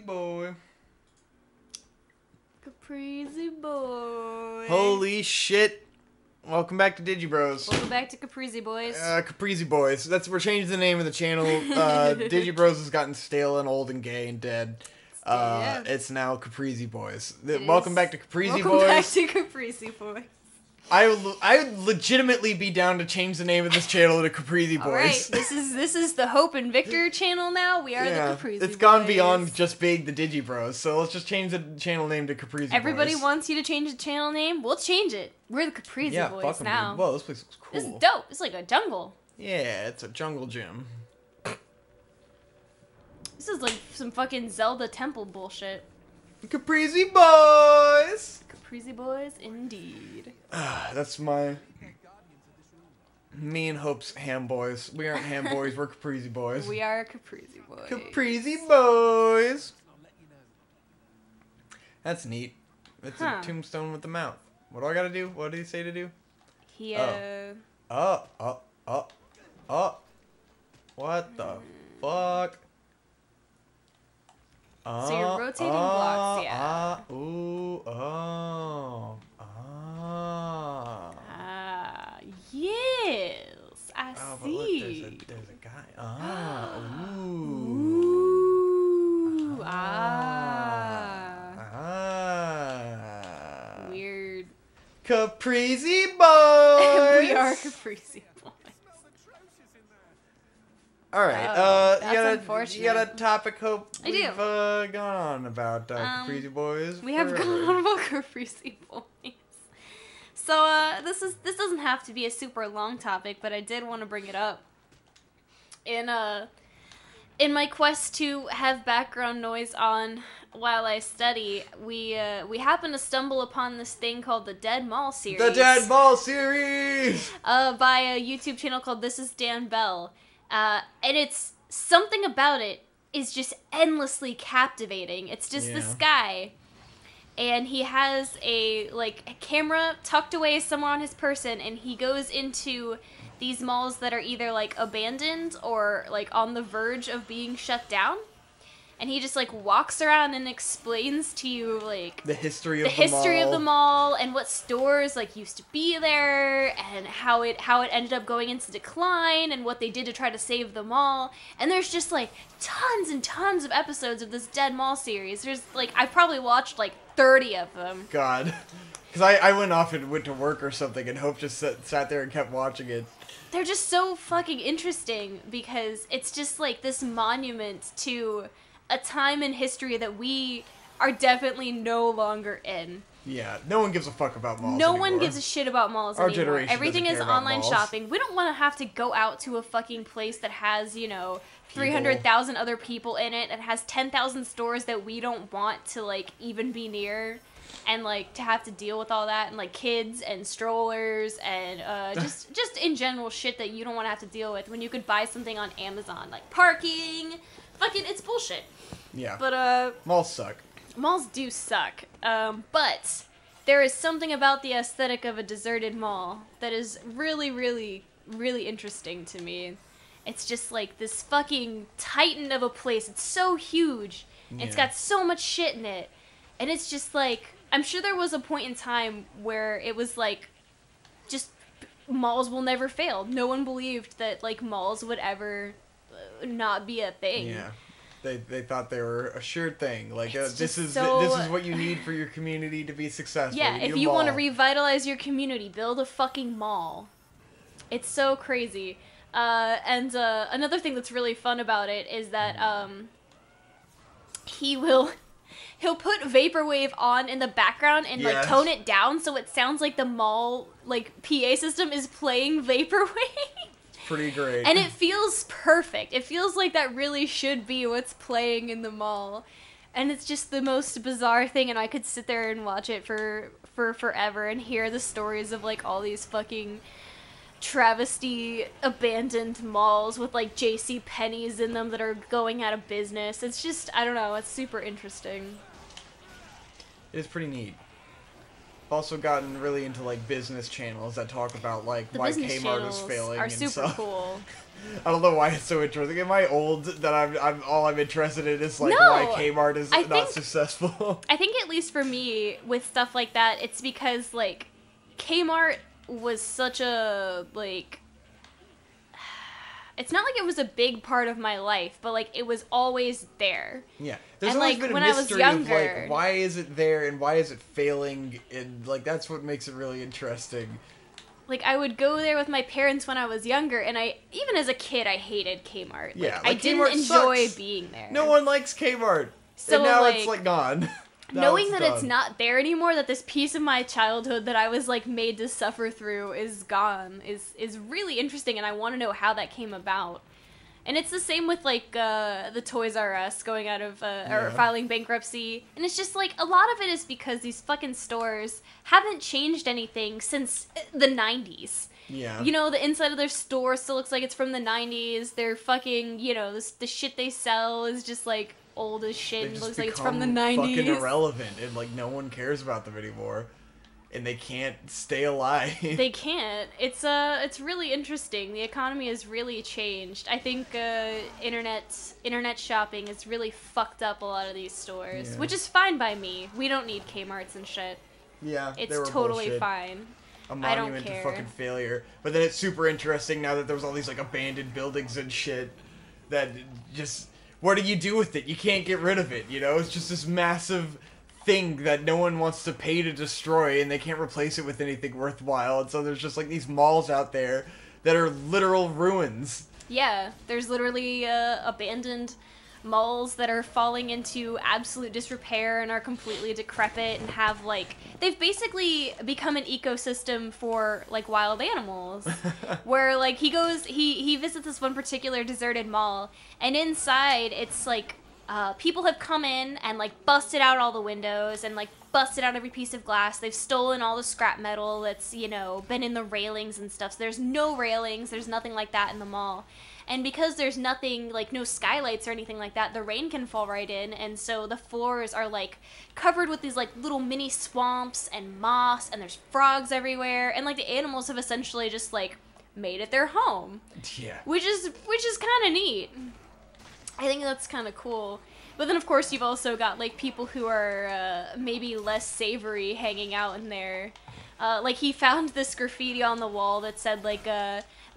boy. Caprizi boy. Holy shit. Welcome back to Digibros. Welcome back to Caprizi boys. Caprizi boys. We're changing the name of the channel. Digibros has gotten stale and old and gay and dead. It's now Caprizi boys. Welcome back to Caprizi boys. Welcome back to Caprizi boys. I would legitimately be down to change the name of this channel to Caprizi Boys. Alright, this is the Hope and Victor channel now. We are the Caprizi Boys. It's gone beyond just being the Digibros, so let's just change the channel name to Caprizi Boys. Everybody wants you to change the channel name? We'll change it. We're the Caprizi Boys now. Dude. Well, this place looks cool. This is dope. It's like a jungle. Yeah, it's a jungle gym. This is like some fucking Zelda temple bullshit. Caprizi Boys! Caprizi Boys, indeed. That's me and Hope's ham boys. We aren't ham boys, we're Caprizi Boys. We are Caprizi Boys. Caprizi Boys! That's neat. It's a tombstone with the mouth. What do I gotta do? What did he say to do? He, What the fuck? So you're rotating blocks, yeah. Yes, I see. Look, there's a guy. Weird. Caprizi Boys! We are Caprizi Boys. Alright, that's unfortunate. you got a topic, Hope? I do. We've gone on about Caprizi Boys. We have gone on about Caprizi Boys. So, this doesn't have to be a super long topic, but I did want to bring it up. In my quest to have background noise on while I study, we happened to stumble upon this thing called the Dead Mall series. The Dead Mall series! By a YouTube channel called This Is Dan Bell. And it's something about it is just endlessly captivating. It's just this guy, and he has a camera tucked away somewhere on his person, and he goes into these malls that are either like abandoned or like on the verge of being shut down. And he just walks around and explains to you the history of the mall and what stores used to be there and how it ended up going into decline and what they did to try to save the mall. And there's just tons and tons of episodes of this Dead Mall series. There's I probably watched 30 of them. God. Because I went off and went to work or something, and Hope just sat there and kept watching it. They're just so fucking interesting because it's just this monument to a time in history that we are definitely no longer in. Yeah, no one gives a fuck about malls No anymore. one gives a shit about malls Our anymore. generation Everything doesn't is care about online malls. shopping. We don't want to have to go out to a fucking place that has, 300,000 other people in it and has 10,000 stores that we don't want to, even be near. And, to have to deal with all that, and, kids and strollers and, just in general shit that you don't want to have to deal with when you could buy something on Amazon. Parking. Fucking, it's bullshit. Yeah. But, malls suck. Malls do suck. But there is something about the aesthetic of a deserted mall that is really, really, really interesting to me. It's just, this fucking titan of a place. It's so huge. Yeah. It's got so much shit in it. And it's just, I'm sure there was a point in time where it was, just malls will never fail. No one believed that, malls would ever not be a thing. Yeah. They thought they were a sure thing. This is what you need for your community to be successful. Yeah, if you want to revitalize your community, build a fucking mall. It's so crazy. And another thing that's really fun about it is that he'll put vaporwave on in the background and tone it down so it sounds like the mall PA system is playing vaporwave. Pretty great. And it feels perfect. It feels like that really should be what's playing in the mall. And it's just the most bizarre thing, and I could sit there and watch it for forever and hear the stories of all these fucking travesty abandoned malls with JC Penney's in them that are going out of business. It's just, I don't know, it's super interesting. It is pretty neat. also gotten really into like business channels that talk about like The why business Kmart is channels failing are and super stuff. cool. I don't know why it's so interesting. Am I old that I'm all I'm interested in is like No, why Kmart is not successful? I think at least for me with stuff like that, it's because like Kmart was such a like. It's not like it was a big part of my life, but like it was always there. Yeah, there's and, always like, been a when I was mystery younger, of like why is it there and why is it failing, and like that's what makes it really interesting. Like, I would go there with my parents when I was younger, and even as a kid, I hated Kmart. Yeah, I didn't enjoy being there. No one likes Kmart. So, and now it's, like, gone. Knowing that it's not there anymore, that this piece of my childhood that I was, like, made to suffer through is gone, is really interesting, and I want to know how that came about. And it's the same with, like, the Toys R Us going out of, or filing bankruptcy. And it's just, like, a lot of it is because these fucking stores haven't changed anything since the 90s. Yeah. You know, the inside of their store still looks like it's from the 90s. Their fucking, you know, the shit they sell is just, like, old as shit and looks like it's from the 90s. Fucking irrelevant, and, like, no one cares about them anymore. And they can't stay alive. They can't. It's really interesting. The economy has really changed. I think internet shopping has really fucked up a lot of these stores, which is fine by me. We don't need Kmart's and shit. Yeah, it's totally bullshit. Fine. A monument to fucking failure. But then it's super interesting now that there was all these like abandoned buildings and shit that just what do you do with it? You can't get rid of it, you know? It's just this massive thing that no one wants to pay to destroy, and they can't replace it with anything worthwhile, and so there's just like these malls out there that are literal ruins. Yeah, there's literally abandoned malls that are falling into absolute disrepair and are completely decrepit and have like they've basically become an ecosystem for like wild animals where like he visits this one particular deserted mall, and inside it's like people have come in and, like, busted out all the windows and, like, busted out every piece of glass. They've stolen all the scrap metal that's, you know, been in the railings and stuff. So there's no railings. There's nothing like that in the mall. And because there's nothing, like, no skylights or anything like that, the rain can fall right in. And so the floors are, like, covered with these, like, little mini swamps and moss. And there's frogs everywhere. And, like, the animals have essentially just, like, made it their home. Yeah. Which is kind of neat. I think that's kind of cool. But then, of course, you've also got, like, people who are maybe less savory hanging out in there. Like, he found this graffiti on the wall that said, like,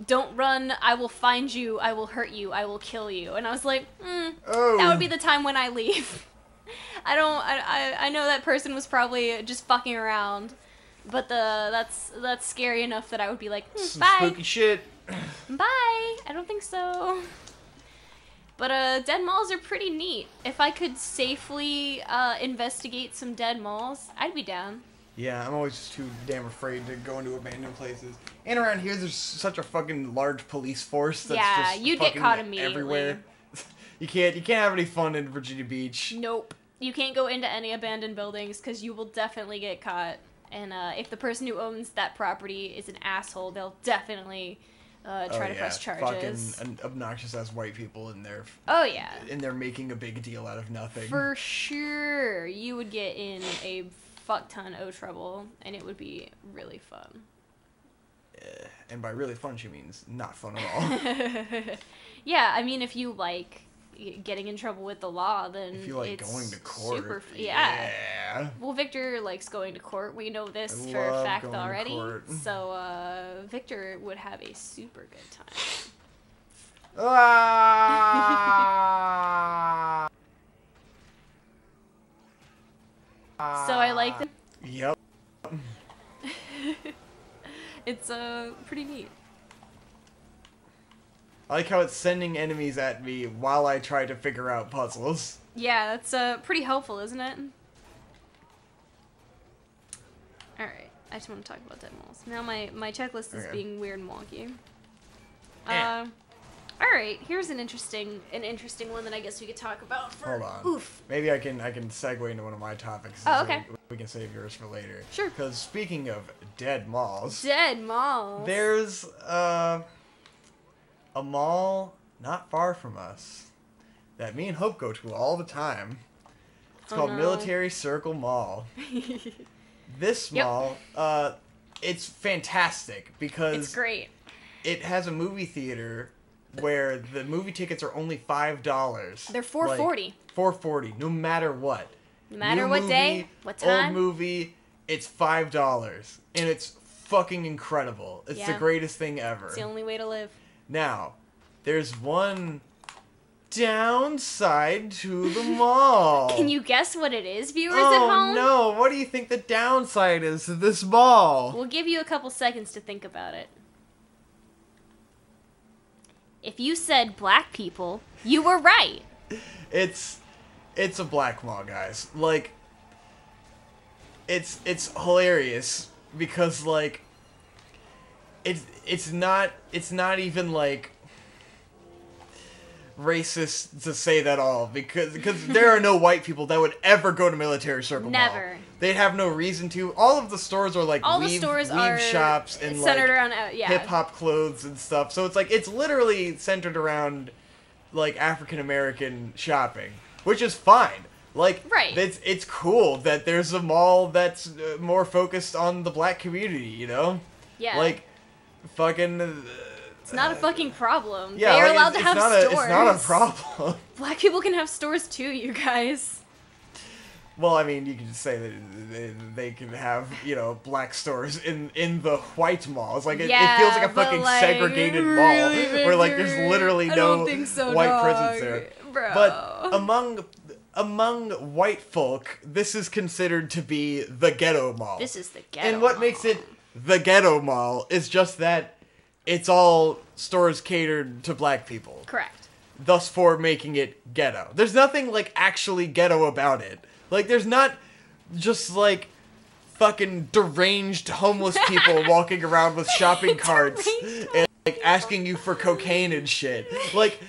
don't run, I will find you, I will hurt you, I will kill you. And I was like, that would be the time when I leave. I know that person was probably just fucking around. But that's scary enough that I would be like, bye. Spooky shit. Bye. I don't think so. But dead malls are pretty neat. If I could safely investigate some dead malls, I'd be down. Yeah, I'm always just too damn afraid to go into abandoned places. And around here, there's such a fucking large police force that's just you'd get caught immediately. Everywhere. You can't have any fun in Virginia Beach. Nope. You can't go into any abandoned buildings because you will definitely get caught. And if the person who owns that property is an asshole, they'll definitely try to press charges. Fucking obnoxious ass white people in there. Oh yeah. And they're making a big deal out of nothing. For sure, you would get in a fuck ton of trouble, and it would be really fun. And by really fun, she means not fun at all. Yeah, I mean, if you like getting in trouble with the law, then if you like it's going to court, super yeah. Well, Victor likes going to court. We know this for a fact already. So Victor would have a super good time. So I like them. Yep. It's pretty neat. I like how it's sending enemies at me while I try to figure out puzzles. Yeah, that's pretty helpful, isn't it? Alright, I just want to talk about dead malls. Now my checklist is being weird and wonky. Alright, here's an interesting one that I guess we could talk about for... Hold on. Oof. Maybe I can segue into one of my topics. Oh, okay. We can save yours for later. Sure. Because speaking of dead malls... Dead malls! There's, a mall not far from us that me and Hope go to all the time. It's called Military Circle Mall. this mall, it's fantastic because it's great. It has a movie theater where the movie tickets are only $5. They're $4.40. $4.40, no matter what. No matter New what movie, day, what time. Old movie, it's $5, and it's fucking incredible. It's the greatest thing ever. It's the only way to live. Now, there's one downside to the mall. Can you guess what it is, viewers at home? Oh no, what do you think the downside is to this mall? We'll give you a couple seconds to think about it. If you said black people, you were right. It's a black mall, guys. Like, it's hilarious because, like, it's not even like racist to say that all because there are no white people that would ever go to Military Circle Mall. Never. They'd have no reason to. All of the stores are like weave shops and centered like around hip hop clothes and stuff. So it's like it's literally centered around like African American shopping, which is fine. Like, it's cool that there's a mall that's more focused on the black community, you know? Yeah. Like, fucking... it's not a fucking problem. Yeah, they are like, allowed to have stores. It's not a problem. Black people can have stores too, you guys. Well, I mean, you can just say that they can have, you know, black stores in the white malls. Like, it feels like a fucking segregated mall where, like, there's literally no white presence there. Bro. But among white folk, this is considered to be the Ghetto Mall. This is the Ghetto And what Mall. makes it the Ghetto Mall is just that it's all stores catered to black people. Correct. Thus for making it ghetto. There's nothing, like, actually ghetto about it. Like, there's not just, like, fucking deranged homeless people walking around with shopping carts and, like, asking you for cocaine and shit. Like,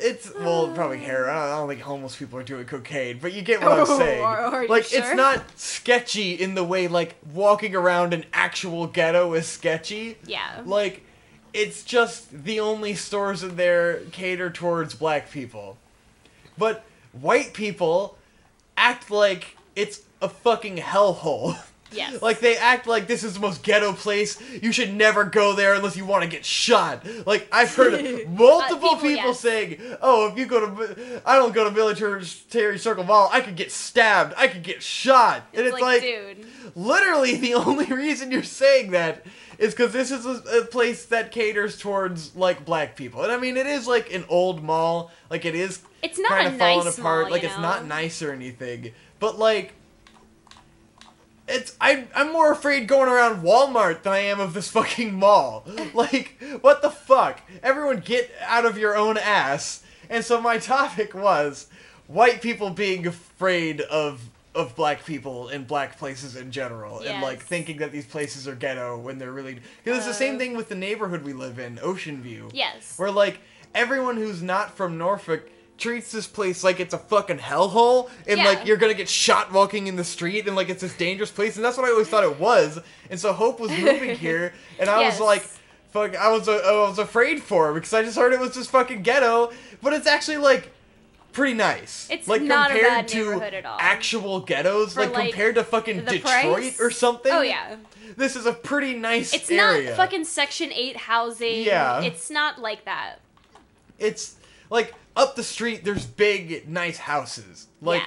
it's well, probably heroin. I don't think homeless people are doing cocaine, but you get what I'm saying. Are you like, sure? It's not sketchy in the way, like, walking around an actual ghetto is sketchy. Yeah. Like, it's just the only stores in there cater towards black people. But white people act like it's a fucking hellhole. Yes. Like, they act like this is the most ghetto place. You should never go there unless you want to get shot. Like, I've heard multiple people saying, oh, if you go to... I don't go to Military Circle Mall. I could get stabbed. I could get shot. And it's like, dude. Literally, the only reason you're saying that is because this is a place that caters towards, like, black people. And, I mean, it is, like, an old mall. Like, it is it's not kind a of falling nice apart. mall, Like, it's not nice or anything. But, like... I'm more afraid going around Walmart than I am of this fucking mall. Like, what the fuck? Everyone get out of your own ass. And so my topic was white people being afraid of black people and black places in general. Yes. And, like, thinking that these places are ghetto when they're really... Because it's the same thing with the neighborhood we live in, Ocean View. Yes. Where, like, everyone who's not from Norfolk treats this place like it's a fucking hellhole, and like you're gonna get shot walking in the street, and like it's this dangerous place, and that's what I always thought it was. And so Hope was moving here, and I was like, fuck, I was afraid for her because I just heard it was just fucking ghetto, but it's actually like pretty nice. It's like not compared a bad to neighborhood at all. Actual ghettos, For, like compared to fucking Detroit price? or something. Oh yeah. This is a pretty nice it's area. It's not fucking Section 8 housing. Yeah. It's not like that. It's like up the street there's big nice houses. Like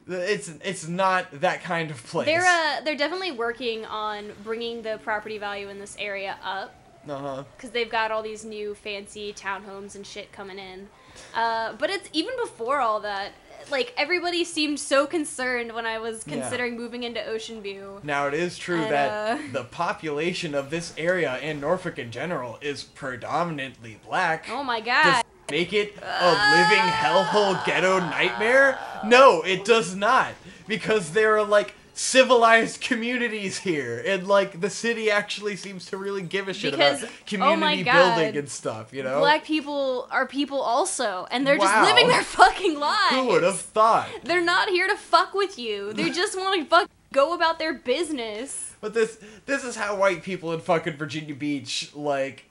it's not that kind of place. They're definitely working on bringing the property value in this area up. Because they've got all these new fancy townhomes and shit coming in. But it's even before all that. Like, everybody seemed so concerned when I was considering moving into Ocean View. Now, it is true that the population of this area and Norfolk in general is predominantly black. Oh my god. Does that make it a living hellhole ghetto nightmare? No, it does not. Because there are, like, civilized communities here, and like the city actually seems to really give a shit about community building and stuff, you know? Black people are people also, and they're just living their fucking lives. Who would have thought? They're not here to fuck with you. They just want to go about their business. But this is how white people in fucking Virginia Beach, like...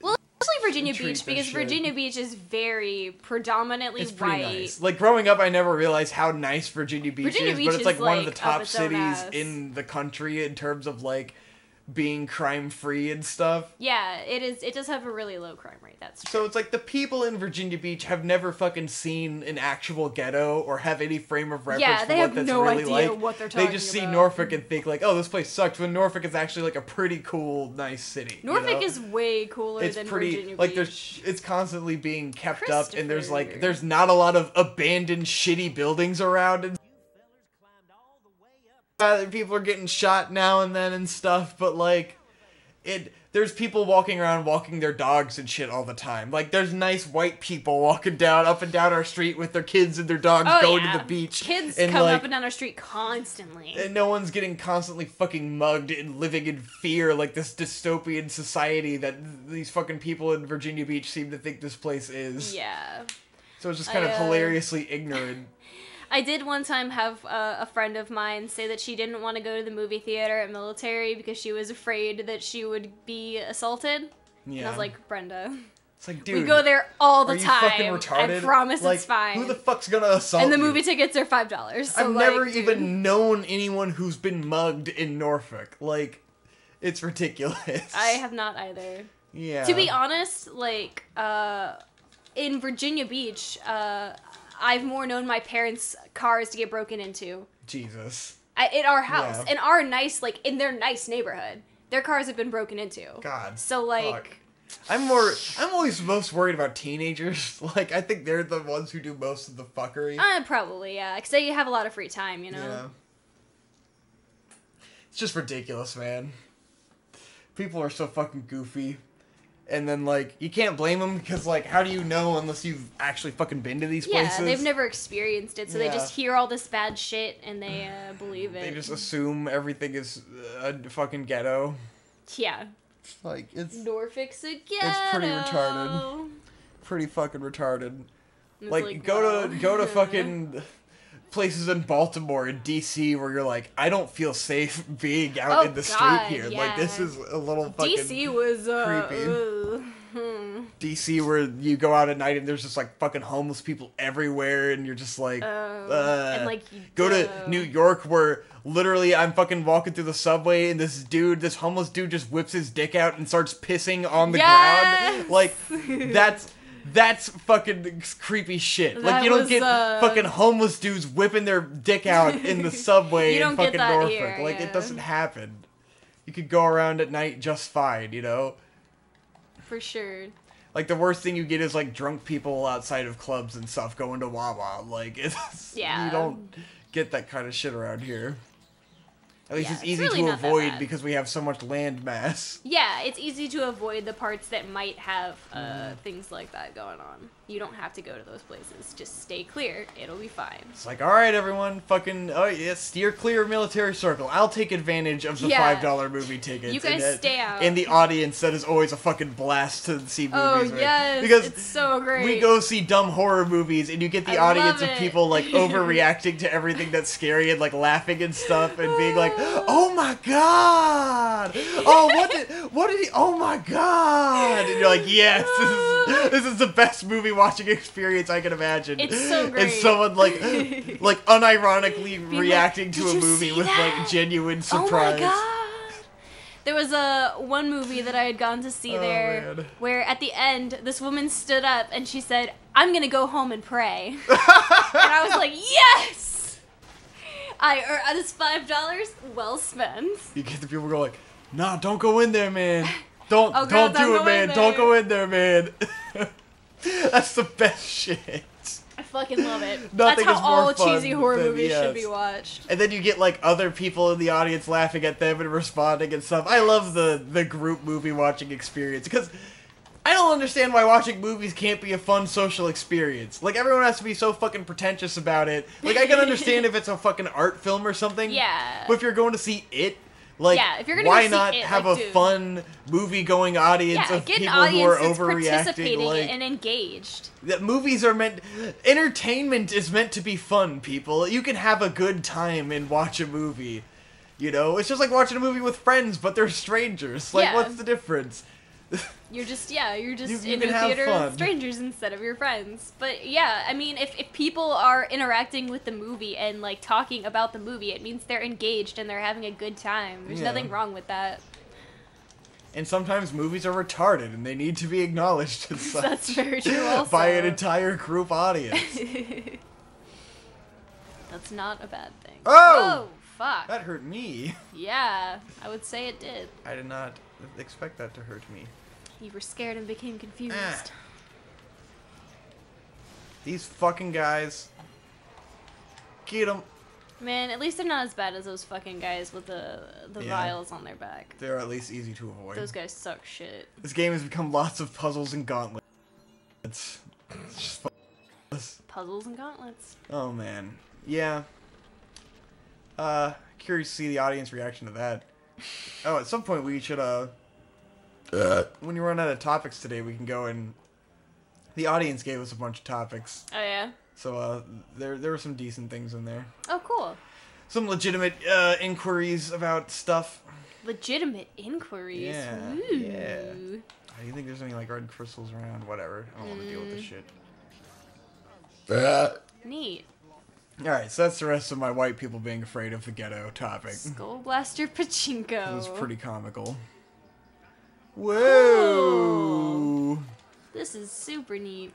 Well, Especially Virginia treat Beach, this because shit. Virginia Beach is very predominantly It's pretty white. nice. Like, growing up, I never realized how nice Virginia Beach Virginia is, Beach but it's, like, is, one of the like, top up its own cities ass. in the country in terms of, like, being crime-free and stuff. Yeah, it is. It does have a really low crime rate. That's true. So it's like the people in Virginia Beach have never fucking seen an actual ghetto or have any frame of reference Yeah, for they what have that's no really idea like. what they're They talking just see about. Norfolk and think like, oh, this place sucks, when Norfolk is actually like a pretty cool, nice city. Norfolk you know? is way cooler It's than pretty Virginia like Beach. it's constantly being kept up, and there's Christopher. there's not a lot of abandoned shitty buildings around, and people are getting shot now and then and stuff, but like there's people walking around walking their dogs and shit all the time. Like, there's nice white people walking up and down our street with their kids and their dogs going to the beach. Kids and come like, up and down our street constantly. and no one's getting constantly fucking mugged and living in fear like this dystopian society that these fucking people in Virginia Beach seem to think this place is. Yeah. So it's just kind of hilariously ignorant. I did one time have a friend of mine say that she didn't want to go to the movie theater at Military because she was afraid that she would be assaulted. Yeah. And I was like, Brenda, It's like, dude, we go there all the are you time. fucking retarded? I promise like, it's fine. Who the fuck's gonna assault and the you? movie tickets are $5. So I've like, never dude. even known anyone who's been mugged in Norfolk. Like, it's ridiculous. I have not either. Yeah. To be honest, like, in Virginia Beach, I've more known my parents' cars to get broken into. Jesus. In our house. Yeah. In our nice, like, in their nice neighborhood. Their cars have been broken into. God. So, like... Fuck. I'm always most worried about teenagers. Like, I think they're the ones who do most of the fuckery. Probably, yeah. Because they have a lot of free time, you know? Yeah. It's just ridiculous, man. People are so fucking goofy. And then, like, you can't blame them because, like, how do you know unless you've actually fucking been to these places? Yeah, they've never experienced it, so they Yeah. just hear all this bad shit and they believe it. They just assume everything is a fucking ghetto. Yeah. Like, it's Norfolk's a ghetto. it's pretty retarded. Pretty fucking retarded. It's Like, go to fucking places in Baltimore and DC where you're like, I don't feel safe being out in the street here. Like, this yeah. is a little fucking DC was creepy. DC where you go out at night and there's just like fucking homeless people everywhere and you're just like, and like go to New York where literally I'm fucking walking through the subway and this homeless dude just whips his dick out and starts pissing on the ground. Like, that's fucking creepy shit. That Like, you don't was, get fucking homeless dudes whipping their dick out in the subway You don't in get fucking that Norfolk. here, Like, yeah. it doesn't happen. You could go around at night just fine, you know? For sure. Like, the worst thing you get is, like, drunk people outside of clubs and stuff going to Wawa. Like, it's... Yeah. You don't get that kind of shit around here. At least Yeah, it's it's easy really to not that avoid bad. because we have so much land mass. Yeah, it's easy to avoid the parts that might have things like that going on. You don't have to go to those places. Just stay clear. It'll be fine. It's like, alright, everyone, fucking, oh, yeah, steer clear of Military Circle. I'll take advantage of the Yeah. $5 movie tickets. You guys stay out. In the audience, that is always a fucking blast to see movies Oh, with. yes. Because it's so great. we go see dumb horror movies, and you get the I audience love of it. people, like, overreacting to everything that's scary and, like, laughing and stuff, and being like, oh my god! Oh, what did he, oh my god! And you're like, yes, this is the best movie watching experience I can imagine. It's so great. And someone, like unironically Being reacting like, to "Did a you movie see with, that? like, genuine surprise. Oh my god! There was one movie that I had gone to see there man. where at the end this woman stood up and she said, "I'm gonna go home and pray." And I was like, yes! This $5 well spent. You get the people go like, nah, don't go in there, man. Don't Oh, God, don't do don't it, go man. in Don't there." go in there, man. That's the best shit. I fucking love it. Nothing That's is how more all fun cheesy horror than- movies should yes. be watched. And then you get like other people in the audience laughing at them and responding and stuff. I love the group movie watching experience because I don't understand why watching movies can't be a fun social experience. Like, everyone has to be so fucking pretentious about it. Like, I can understand if it's a fucking art film or something. Yeah. But if you're going to see it, like, Yeah, if you're gonna why go see not it, have like, a dude. fun movie-going audience Yeah, of get an people who are audience that's overreacting? participating Like, and engaged. that movies are meant... Entertainment is meant to be fun, people. You can have a good time and watch a movie. You know? It's just like watching a movie with friends, but they're strangers. Like, Yeah. what's the difference? You're just in can a have theater fun. with strangers instead of your friends. But yeah, I mean, if people are interacting with the movie and like talking about the movie, it means they're engaged and they're having a good time. There's nothing wrong with that. And sometimes movies are retarded and they need to be acknowledged as such. That's very true also. By an entire group audience. That's not a bad thing. Oh! Whoa, fuck. That hurt me. Yeah, I would say it did. I did not expect that to hurt me. You were scared and became confused. These fucking guys. Get them. Man, at least they're not as bad as those fucking guys with the vials on their back. They're at least easy to avoid. Those guys suck shit. This game has become lots of puzzles and gauntlets. It's just fun. Puzzles and gauntlets. Oh man. Yeah. Curious to see the audience reaction to that. Oh, at some point we should when you run out of topics today, we can go and the audience gave us a bunch of topics. Oh yeah. So there were some decent things in there. Oh cool. Some legitimate inquiries about stuff. Legitimate inquiries. Yeah. Ooh. Yeah. Do you think there's any like red crystals around? Whatever. I don't want to deal with this shit. Neat. Alright, so that's the rest of my white people being afraid of the ghetto topic. Skull Blaster Pachinko. It was pretty comical. Whoa! Cool. This is super neat.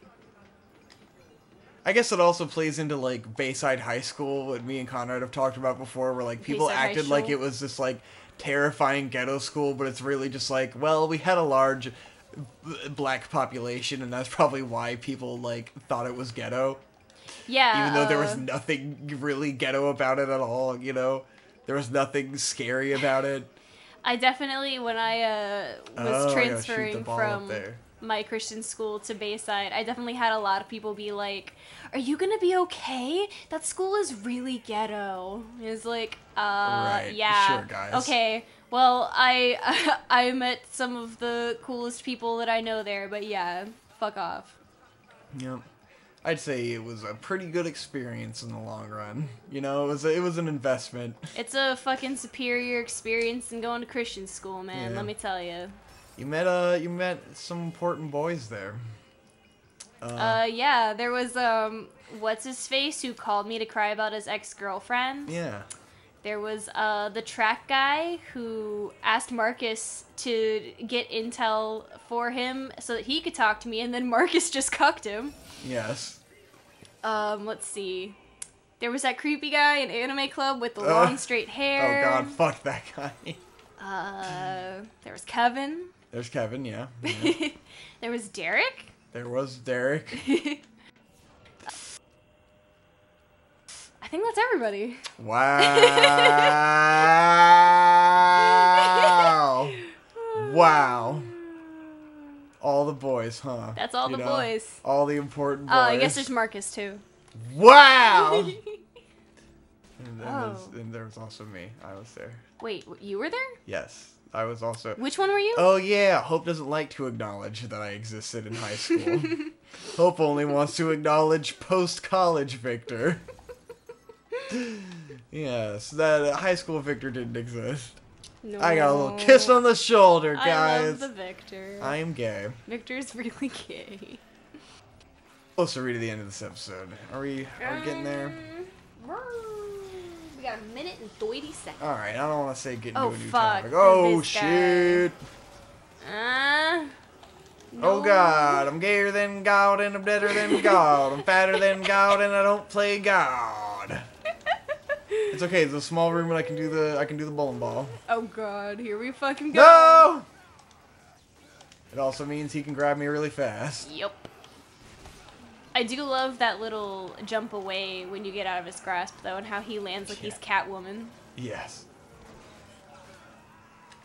I guess it also plays into like Bayside High School, what me and Conrad have talked about before, where like people Bayside acted High like School? it was this like terrifying ghetto school, but it's really just like, well, we had a large black population, and that's probably why people like thought it was ghetto. Yeah. Even though there was nothing really ghetto about it at all, you know? There was nothing scary about it. I definitely, when I was transferring from there. my Christian school to Bayside, I definitely had a lot of people be like, "Are you gonna be okay? That school is really ghetto." It's like, Right. yeah, Sure, guys. okay. Well, I met some of the coolest people that I know there, but yeah, fuck off. Yep. I'd say it was a pretty good experience in the long run. You know, it was an investment. It's a fucking superior experience than going to Christian school, man. Yeah. Let me tell you. You met some important boys there. Yeah, there was what's his face who called me to cry about his ex-girlfriend. Yeah. There was the track guy who asked Marcus to get intel for him so that he could talk to me, and then Marcus just cucked him. Yes. Let's see. There was that creepy guy in Anime Club with the long straight hair. Oh god, fuck that guy. There was Kevin. There's Kevin, yeah. Yeah. There was Derek. There was Derek. I think that's everybody. Wow. Wow. All the boys, huh? That's all the boys. All the important boys. Oh, I guess there's Marcus too. Wow! And there was also me. I was there. Wait, you were there? Yes. I was also... Which one were you? Oh yeah, Hope doesn't like to acknowledge that I existed in high school. Hope only wants to acknowledge post-college Victor. Yes, that high school Victor didn't exist. No. I got a little kiss on the shoulder, guys. I love the Victor. I am gay. Victor's really gay. Close to the end of this episode. Are we getting there? We got a minute and 30 seconds. Alright, I don't want to say get into Oh, a new fuck. topic. Oh, This guy. shit. No. Oh, God. I'm gayer than God and I'm deader than God. I'm fatter than God and I don't play God. It's okay. It's a small room and I can do the bowling ball. Oh, God. Here we fucking go. No! It also means he can grab me really fast. Yep. I do love that little jump away when you get out of his grasp, though, and how he lands like he's Catwoman. Yes.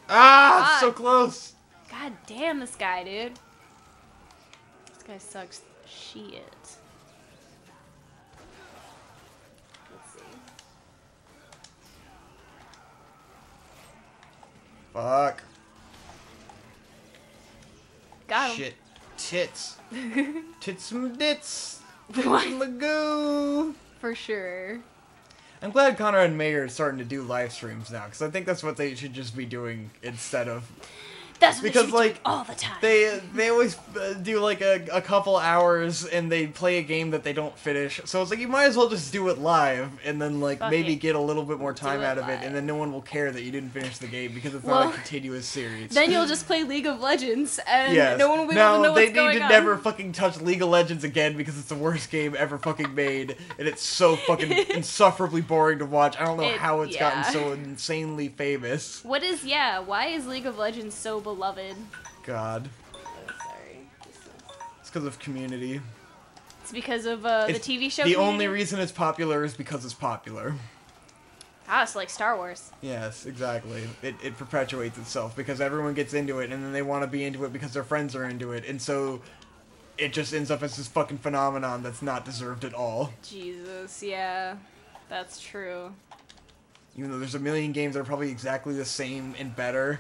Ah! God. So close! God damn this guy, dude. This guy sucks shit. Let's see. Fuck. Got him. Shit. Tits. Tits and dits. What? Magoo. For sure. I'm glad Conrad and Mayer are starting to do live streams now, because I think that's what they should just be doing instead of That's what because they should like do all the time. they always do like a couple hours and they play a game that they don't finish. So it's like you might as well just do it live and then like Fuck maybe it. get a little bit more time Do it out of it, live. and then no one will care that you didn't finish the game because it's Well, not a continuous series. Then you'll just play League of Legends, and Yes. no one will be Now, able to know what's going they need to on. never fucking touch League of Legends again because it's the worst game ever fucking made, and it's so fucking insufferably boring to watch. I don't know how it's gotten so insanely famous. Why is League of Legends so beloved? God. Oh, sorry. It's because of community. It's because of the TV show The Community? only reason it's popular is because it's popular. Ah, it's like Star Wars. Yes, exactly. It perpetuates itself because everyone gets into it, and then they want to be into it because their friends are into it, and so it just ends up as this fucking phenomenon that's not deserved at all. Jesus, yeah. That's true. Even though there's a million games that are probably exactly the same and better,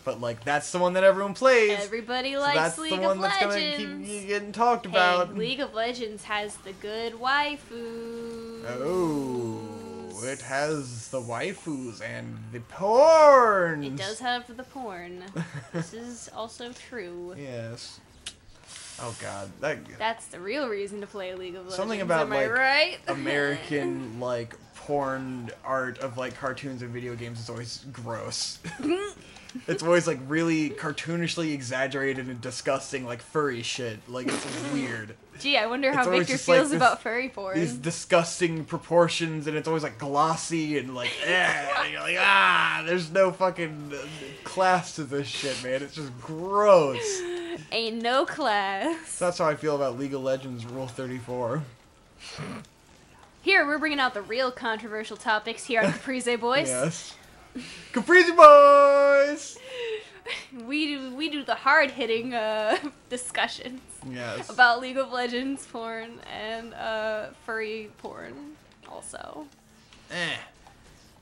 but like that's the one that everyone plays. Everybody so likes that's League the one of that's Legends. gonna keep getting talked about. Hey, League of Legends has the good waifu. Oh, it has the waifus and the porn. It does have the porn. This is also true. Yes. Oh god, That's the real reason to play League of Legends. something about am I like right? American like porn art of like cartoons and video games is always gross. It's always like really cartoonishly exaggerated and disgusting, like furry shit. Like it's weird. Gee, I wonder how It's always Victor just, like, feels this- about furry porn. These disgusting proportions, and it's always like glossy and like, and you're like, there's no fucking class to this shit, man. It's just gross. Ain't no class. That's how I feel about League of Legends Rule 34. Here, we're bringing out the real controversial topics here on Caprize Boys. Yes. Caprizi Boys! We do the hard-hitting discussions Yes. about League of Legends porn and furry porn also. God,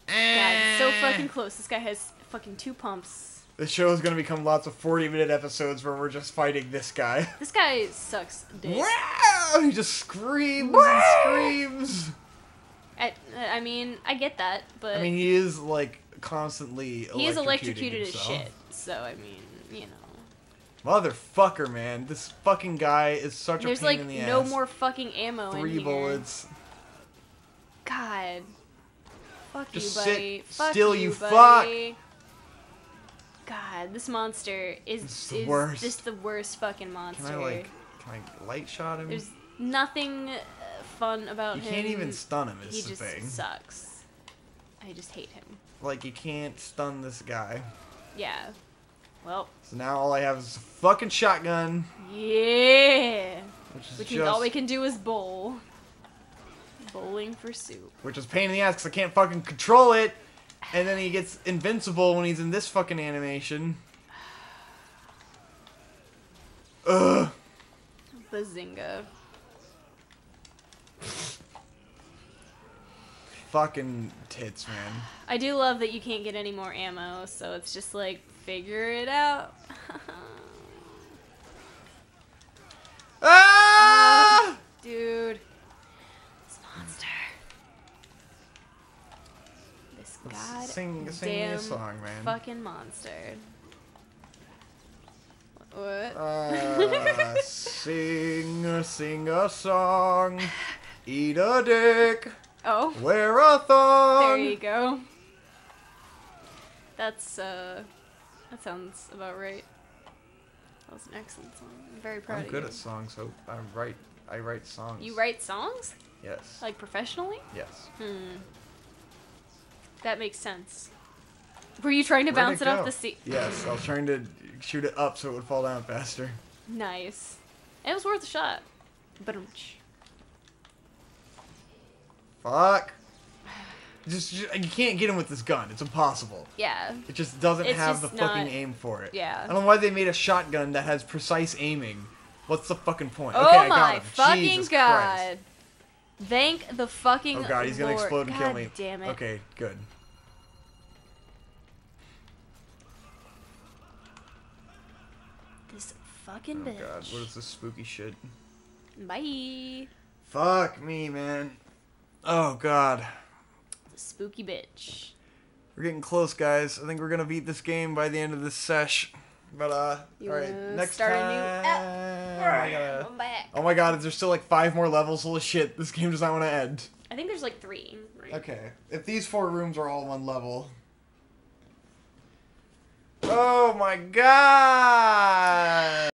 it's so fucking close. This guy has fucking 2 pumps. The show is going to become lots of 40-minute episodes where we're just fighting this guy. This guy sucks dick. Wow! He just screams and screams. I mean, I get that, but I mean, he is, like, constantly he is electrocuted as himself. shit. So, I mean, you know. Motherfucker, man. This fucking guy is such There's a like pain in the no ass. more fucking ammo in 3 here. bullets. God. Fuck Just you, sit buddy. Fuck still, you, you buddy. God, this monster is the worst. just the worst fucking monster. Can I light shot him? There's nothing fun about You him. can't even stun him, is He the just thing. sucks. I just hate him. Like, you can't stun this guy. Yeah. Well. So now all I have is a fucking shotgun. Yeah. Which is All we can do is bowl. Bowling for soup. Which is a pain in the ass because I can't fucking control it. And then he gets invincible when he's in this fucking animation. Ugh. Bazinga. Fucking tits, man. I do love that you can't get any more ammo, so it's just like, figure it out. Ah! Dude. This monster. This Sing me goddamn a song, man. fucking monster. What? Sing a song, eat a dick, Oh, wear a thong. there you go. That sounds about right. That was an excellent song. I'm very proud I'm of good you. at songs, so I write songs. You write songs? Yes. Like professionally? Yes. That makes sense. Were you trying to Where'd bounce it off go? the seat? Yes, I was trying to shoot it up so it would fall down faster. Nice. It was worth a shot. But Fuck. Just you can't get him with this gun. It's impossible. yeah. It just doesn't It's have just the fucking not- aim for it. yeah. I don't know why they made a shotgun that has precise aiming. What's the fucking point? Oh Okay, I got my him. fucking Jesus god. Christ. Thank the fucking Oh god, he's gonna Lord. explode and kill God me. Damn it. Okay, good. This fucking Oh bitch. god, what is this spooky shit? Bye. Fuck me, man. Oh god. The spooky bitch. We're getting close, guys. I think we're gonna beat this game by the end of this sesh. But alright, next start time. a new app? I'm back. Oh my god, is there still like 5 more levels? Holy shit, this game does not want to end. I think there's like 3. Right? Okay, if these 4 rooms are all one level. Oh my god!